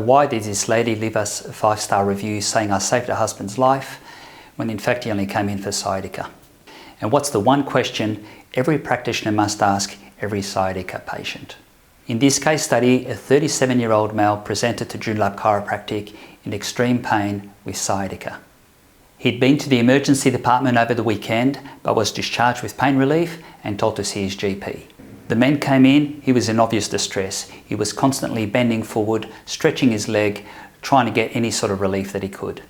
why did this lady leave us a 5-star review saying I saved her husband's life when in fact he only came in for sciatica? And what's the one question every practitioner must ask every sciatica patient? In this case study, a 37-year-old male presented to Joondalup Chiropractic in extreme pain with sciatica. He'd been to the emergency department over the weekend but was discharged with pain relief and told to see his GP. The man came in, he was in obvious distress. He was constantly bending forward, stretching his leg, trying to get any sort of relief that he could.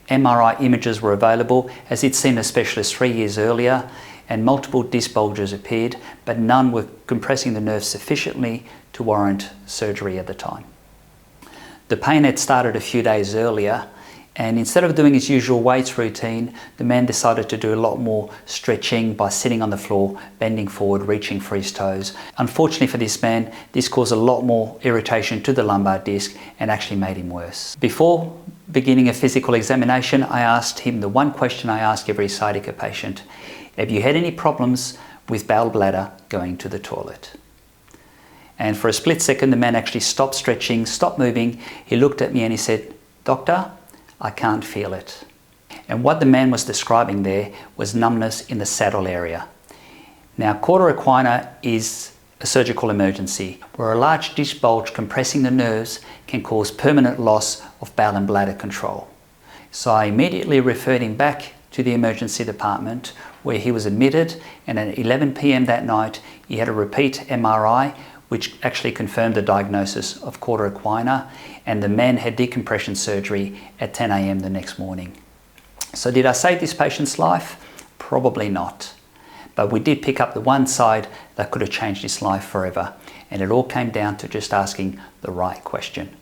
MRI images were available as he'd seen a specialist 3 years earlier, and multiple disc bulges appeared, but none were compressing the nerve sufficiently to warrant surgery at the time. The pain had started a few days earlier, and instead of doing his usual weights routine, the man decided to do a lot more stretching by sitting on the floor, bending forward, reaching for his toes. Unfortunately for this man, this caused a lot more irritation to the lumbar disc and actually made him worse. Before beginning a physical examination, I asked him the one question I ask every sciatica patient: have you had any problems with bowel bladder going to the toilet? And for a split second, the man actually stopped stretching, stopped moving. He looked at me and he said, "Doctor, I can't feel it." And what the man was describing there was numbness in the saddle area. Now, cauda equina is a surgical emergency where a large disc bulge compressing the nerves can cause permanent loss of bowel and bladder control. So I immediately referred him back to the emergency department where he was admitted, and at 11 p.m. that night he had a repeat MRI which actually confirmed the diagnosis of cauda equina, and the man had decompression surgery at 10 a.m. the next morning. So did I save this patient's life? Probably not. But we did pick up the one side that could have changed his life forever, and it all came down to just asking the right question.